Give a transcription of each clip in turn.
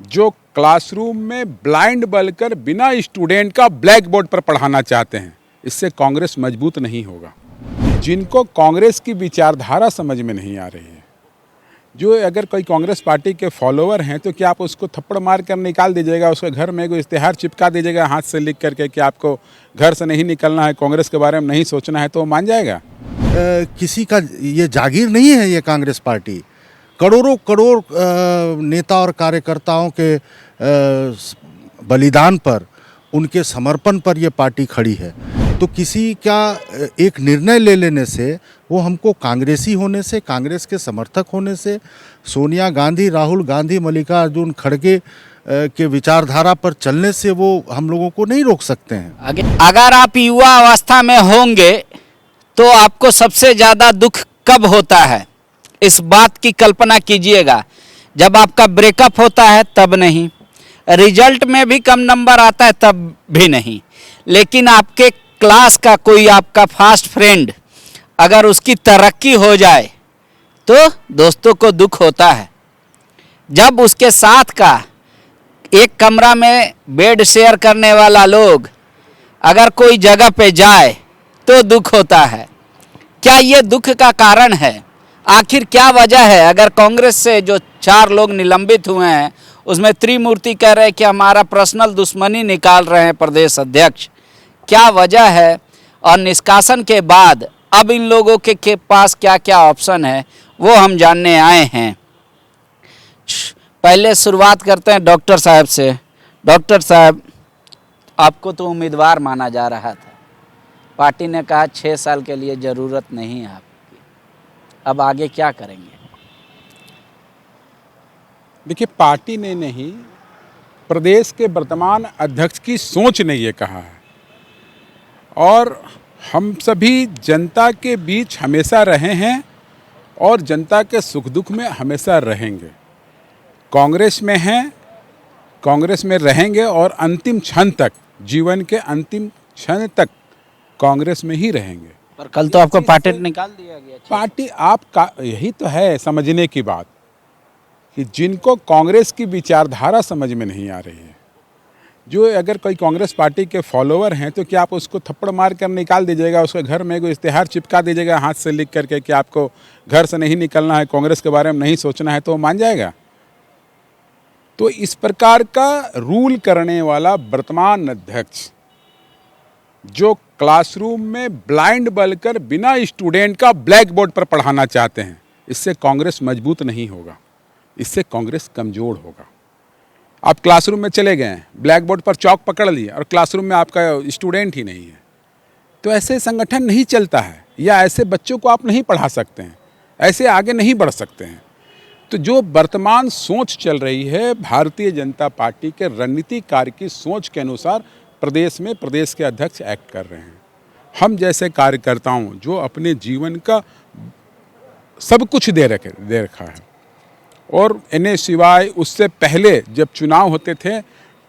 जो क्लासरूम में ब्लाइंड बनकर बिना स्टूडेंट का ब्लैक बोर्ड पर पढ़ाना चाहते हैं, इससे कांग्रेस मजबूत नहीं होगा। जिनको कांग्रेस की विचारधारा समझ में नहीं आ रही है, जो अगर कोई कांग्रेस पार्टी के फॉलोअर हैं तो क्या आप उसको थप्पड़ मार कर निकाल दीजिएगा, उसके घर में कोई इश्तेहार चिपका दीजिएगा हाथ से लिख करके कि आपको घर से नहीं निकलना है, कांग्रेस के बारे में नहीं सोचना है, तो वो मान जाएगा? किसी का ये जागीर नहीं है। ये कांग्रेस पार्टी करोड़ों करोड़ नेता और कार्यकर्ताओं के बलिदान पर, उनके समर्पण पर ये पार्टी खड़ी है। तो किसी का एक निर्णय ले लेने से, वो हमको कांग्रेसी होने से, कांग्रेस के समर्थक होने से, सोनिया गांधी, राहुल गांधी, मल्लिकार्जुन खड़गे के विचारधारा पर चलने से वो हम लोगों को नहीं रोक सकते हैं। अगर आप युवा अवस्था में होंगे तो आपको सबसे ज़्यादा दुख कब होता है, इस बात की कल्पना कीजिएगा। जब आपका ब्रेकअप होता है तब नहीं, रिजल्ट में भी कम नंबर आता है तब भी नहीं, लेकिन आपके क्लास का कोई आपका फास्ट फ्रेंड अगर उसकी तरक्की हो जाए तो दोस्तों को दुख होता है। जब उसके साथ का एक कमरा में बेड शेयर करने वाला लोग अगर कोई जगह पे जाए तो दुख होता है। क्या ये दुख का कारण है? आखिर क्या वजह है? अगर कांग्रेस से जो 4 लोग निलंबित हुए हैं उसमें त्रिमूर्ति कह रहे हैं कि हमारा पर्सनल दुश्मनी निकाल रहे हैं प्रदेश अध्यक्ष, क्या वजह है? और निष्कासन के बाद अब इन लोगों के पास क्या क्या ऑप्शन है वो हम जानने आए हैं। पहले शुरुआत करते हैं डॉक्टर साहब से। डॉक्टर साहब, आपको तो उम्मीदवार माना जा रहा था, पार्टी ने कहा 6 साल के लिए ज़रूरत नहीं है आपकी, अब आगे क्या करेंगे? देखिए, पार्टी ने नहीं, प्रदेश के वर्तमान अध्यक्ष की सोच ने ये कहा है, और हम सभी जनता के बीच हमेशा रहे हैं और जनता के सुख दुख में हमेशा रहेंगे। कांग्रेस में हैं, कांग्रेस में रहेंगे और अंतिम क्षण तक, जीवन के अंतिम क्षण तक कांग्रेस में ही रहेंगे। पर कल तो आपको पार्टी निकाल दिया गया। पार्टी आपका, यही तो है समझने की बात कि जिनको कांग्रेस की विचारधारा समझ में नहीं आ रही है, जो अगर कोई कांग्रेस पार्टी के फॉलोअर हैं तो क्या आप उसको थप्पड़ मार कर निकाल दीजिएगा, उसके घर में कोई इश्तेहार चिपका दीजिएगा हाथ से लिख करके कि आपको घर से नहीं निकलना है, कांग्रेस के बारे में नहीं सोचना है, तो वो मान जाएगा? तो इस प्रकार का रूल करने वाला वर्तमान अध्यक्ष जो क्लासरूम में ब्लाइंड बनकर बिना स्टूडेंट का ब्लैक बोर्ड पर पढ़ाना चाहते हैं, इससे कांग्रेस मजबूत नहीं होगा, इससे कांग्रेस कमज़ोर होगा। आप क्लासरूम में चले गए हैं, ब्लैक बोर्ड पर चौक पकड़ लिए और क्लासरूम में आपका स्टूडेंट ही नहीं है, तो ऐसे संगठन नहीं चलता है, या ऐसे बच्चों को आप नहीं पढ़ा सकते हैं, ऐसे आगे नहीं बढ़ सकते हैं। तो जो वर्तमान सोच चल रही है भारतीय जनता पार्टी के रणनीतिक कार्य की सोच के अनुसार प्रदेश में प्रदेश के अध्यक्ष एक्ट कर रहे हैं। हम जैसे कार्यकर्ताओं जो अपने जीवन का सब कुछ दे रखा है, और इन्हें सिवाय उससे पहले जब चुनाव होते थे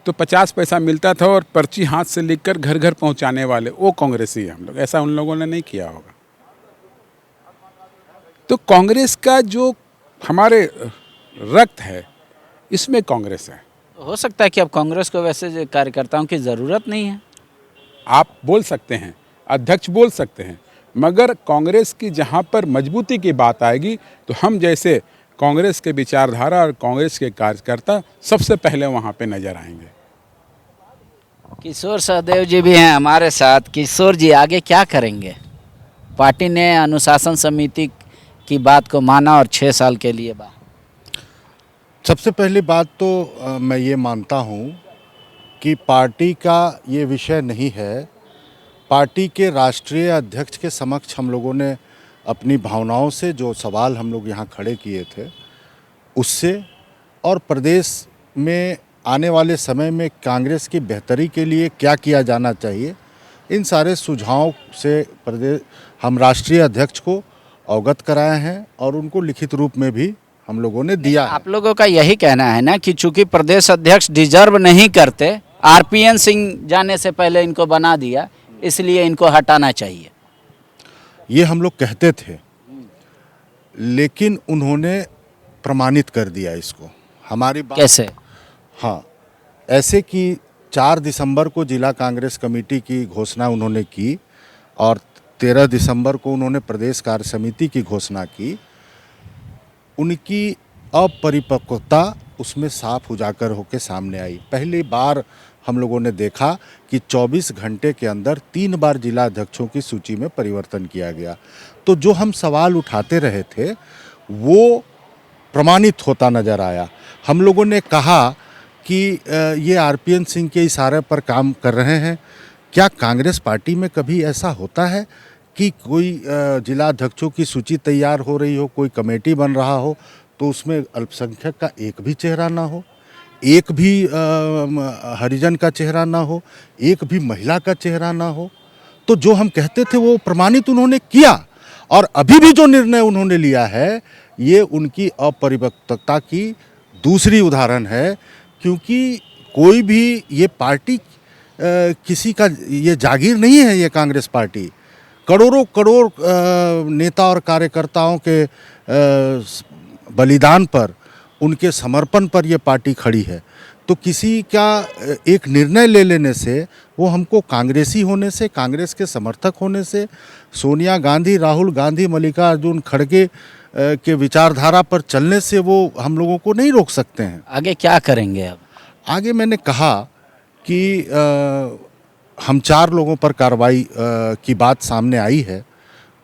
तो 50 पैसा मिलता था और पर्ची हाथ से लिखकर घर घर पहुंचाने वाले वो कांग्रेसी हम लोग, ऐसा उन लोगों ने नहीं किया होगा। तो कांग्रेस का जो हमारे रक्त है, इसमें कांग्रेस है। हो सकता है कि अब कांग्रेस को वैसे कार्यकर्ताओं की ज़रूरत नहीं है। आप बोल सकते हैं, अध्यक्ष बोल सकते हैं, मगर कांग्रेस की जहां पर मजबूती की बात आएगी तो हम जैसे कांग्रेस के विचारधारा और कांग्रेस के कार्यकर्ता सबसे पहले वहां पे नजर आएंगे। किशोर सहदेव जी भी हैं हमारे साथ। किशोर जी, आगे क्या करेंगे? पार्टी ने अनुशासन समिति की बात को माना और 6 साल के लिए सबसे पहली बात तो मैं ये मानता हूँ कि पार्टी का ये विषय नहीं है। पार्टी के राष्ट्रीय अध्यक्ष के समक्ष हम लोगों ने अपनी भावनाओं से जो सवाल हम लोग यहाँ खड़े किए थे उससे, और प्रदेश में आने वाले समय में कांग्रेस की बेहतरी के लिए क्या किया जाना चाहिए, इन सारे सुझावों से प्रदेश हम राष्ट्रीय अध्यक्ष को अवगत कराए हैं और उनको लिखित रूप में भी हम लोगों ने दिया है। आप लोगों का यही कहना है ना कि चूंकि प्रदेश अध्यक्ष डिजर्व नहीं करते, आरपीएन सिंह जाने से पहले इनको बना दिया, इसलिए इनको हटाना चाहिए। ये हम लोग कहते थे, लेकिन उन्होंने प्रमाणित कर दिया इसको। हमारी बात कैसे? हाँ, ऐसे कि 4 दिसंबर को जिला कांग्रेस कमेटी की घोषणा उन्होंने की और 13 दिसंबर को उन्होंने प्रदेश कार्य समिति की घोषणा की। उनकी अपरिपक्वता उसमें साफ उजागर होकर सामने आई। पहली बार हम लोगों ने देखा कि 24 घंटे के अंदर 3 बार जिला अध्यक्षों की सूची में परिवर्तन किया गया। तो जो हम सवाल उठाते रहे थे वो प्रमाणित होता नज़र आया। हम लोगों ने कहा कि ये आरपीएन सिंह के इशारे पर काम कर रहे हैं। क्या कांग्रेस पार्टी में कभी ऐसा होता है कि कोई जिला अध्यक्षों की सूची तैयार हो रही हो, कोई कमेटी बन रहा हो, तो उसमें अल्पसंख्यक का एक भी चेहरा ना हो, एक भी हरिजन का चेहरा ना हो, एक भी महिला का चेहरा ना हो? तो जो हम कहते थे वो प्रमाणित उन्होंने किया और अभी भी जो निर्णय उन्होंने लिया है ये उनकी अपरिपक्वता की दूसरी उदाहरण है। क्योंकि कोई भी ये पार्टी किसी का ये जागीर नहीं है। ये कांग्रेस पार्टी करोड़ों करोड़ नेता और कार्यकर्ताओं के बलिदान पर, उनके समर्पण पर ये पार्टी खड़ी है। तो किसी का एक निर्णय ले लेने से, वो हमको कांग्रेसी होने से, कांग्रेस के समर्थक होने से, सोनिया गांधी, राहुल गांधी, मल्लिकार्जुन खड़गे के विचारधारा पर चलने से वो हम लोगों को नहीं रोक सकते हैं। आगे क्या करेंगे अब? आगे मैंने कहा कि हम 4 लोगों पर कार्रवाई की बात सामने आई है।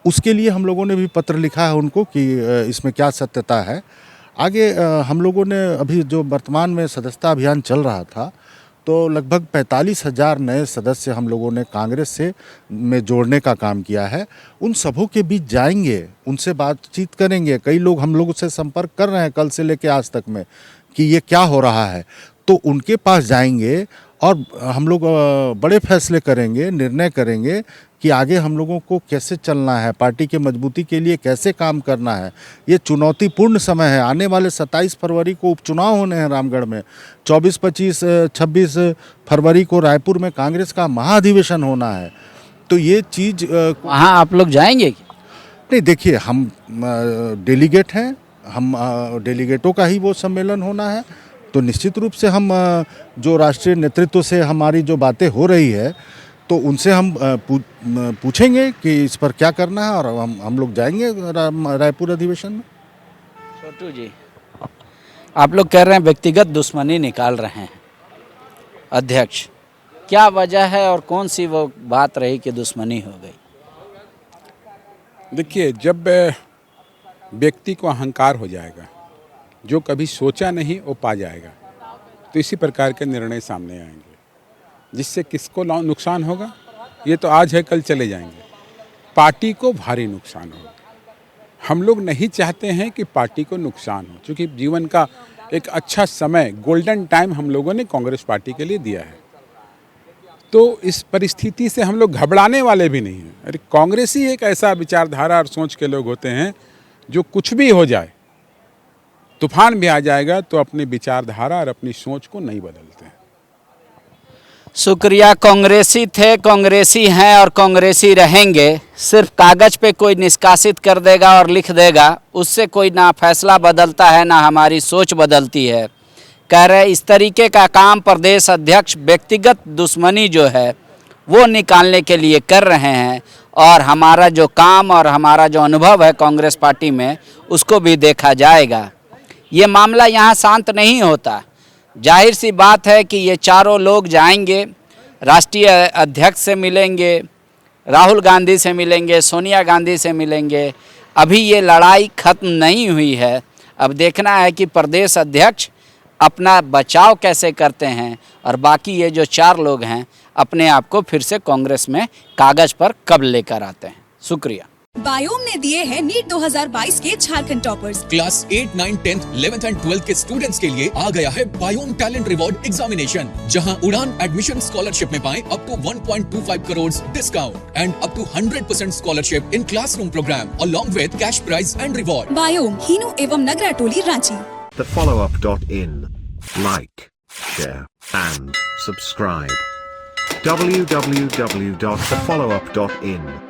उसके लिए हम लोगों ने भी पत्र लिखा है उनको कि इसमें क्या सत्यता है। आगे हम लोगों ने अभी जो वर्तमान में सदस्यता अभियान चल रहा था तो लगभग 45,000 नए सदस्य हम लोगों ने कांग्रेस से में जोड़ने का काम किया है। उन सबों के बीच जाएंगे, उनसे बातचीत करेंगे। कई लोग हम लोगों से संपर्क कर रहे हैं कल से लेकर आज तक में कि ये क्या हो रहा है। तो उनके पास जाएंगे और हम लोग बड़े फैसले करेंगे, निर्णय करेंगे कि आगे हम लोगों को कैसे चलना है, पार्टी के मजबूती के लिए कैसे काम करना है। ये चुनौतीपूर्ण समय है। आने वाले 27 फरवरी को उपचुनाव होने हैं रामगढ़ में। 24, 25, 26 फरवरी को रायपुर में कांग्रेस का महाधिवेशन होना है। तो ये चीज़ वहाँ आप लोग जाएंगे? नहीं, देखिए हम डेलीगेट हैं, हम डेलीगेटों का ही वो सम्मेलन होना है। तो निश्चित रूप से हम जो राष्ट्रीय नेतृत्व से हमारी जो बातें हो रही है तो उनसे हम पूछेंगे कि इस पर क्या करना है और हम लोग जाएंगे रायपुर अधिवेशन में। छोटू जी, आप लोग कह रहे हैं व्यक्तिगत दुश्मनी निकाल रहे हैं अध्यक्ष, क्या वजह है और कौन सी वो बात रही कि दुश्मनी हो गई? देखिए, जब व्यक्ति को अहंकार हो जाएगा, जो कभी सोचा नहीं वो पा जाएगा, तो इसी प्रकार के निर्णय सामने आएंगे। जिससे किसको नुकसान होगा ये तो आज है कल चले जाएंगे। पार्टी को भारी नुकसान होगा। हम लोग नहीं चाहते हैं कि पार्टी को नुकसान हो, क्योंकि जीवन का एक अच्छा समय, गोल्डन टाइम हम लोगों ने कांग्रेस पार्टी के लिए दिया है। तो इस परिस्थिति से हम लोग घबराने वाले भी नहीं हैं। अरे कांग्रेस ही एक ऐसा विचारधारा और सोच के लोग होते हैं जो कुछ भी हो जाए, तूफान भी आ जाएगा तो अपनी विचारधारा और अपनी सोच को नहीं बदलते हैं। शुक्रिया। कांग्रेसी थे, कांग्रेसी हैं और कांग्रेसी रहेंगे। सिर्फ कागज पे कोई निष्कासित कर देगा और लिख देगा, उससे कोई ना फैसला बदलता है ना हमारी सोच बदलती है। कह रहे इस तरीके का काम प्रदेश अध्यक्ष व्यक्तिगत दुश्मनी जो है वो निकालने के लिए कर रहे हैं और हमारा जो काम और हमारा जो अनुभव है कांग्रेस पार्टी में उसको भी देखा जाएगा। ये मामला यहाँ शांत नहीं होता। जाहिर सी बात है कि ये चारों लोग जाएंगे, राष्ट्रीय अध्यक्ष से मिलेंगे, राहुल गांधी से मिलेंगे, सोनिया गांधी से मिलेंगे। अभी ये लड़ाई खत्म नहीं हुई है। अब देखना है कि प्रदेश अध्यक्ष अपना बचाव कैसे करते हैं और बाकी ये जो 4 लोग हैं अपने आप को फिर से कांग्रेस में कागज पर कब लेकर आते हैं। शुक्रिया। बायोम ने दिए हैं नीट 2022 के Jharkhand toppers. Class 8, 9, 10, 11th and 12th के स्टूडेंट्स के लिए आ गया है बायोम टैलेंट रिवॉर्ड एग्जामिनेशन, जहां उड़ान एडमिशन स्कॉलरशिप में पाएं up to 1.25 crore discount and up to 100% scholarship in classroom program along with cash prize and reward. बायोम, हिनू एवं नगरा टोली, Ranchi. thefollowup.in. Like, share and subscribe. www.thefollowup.in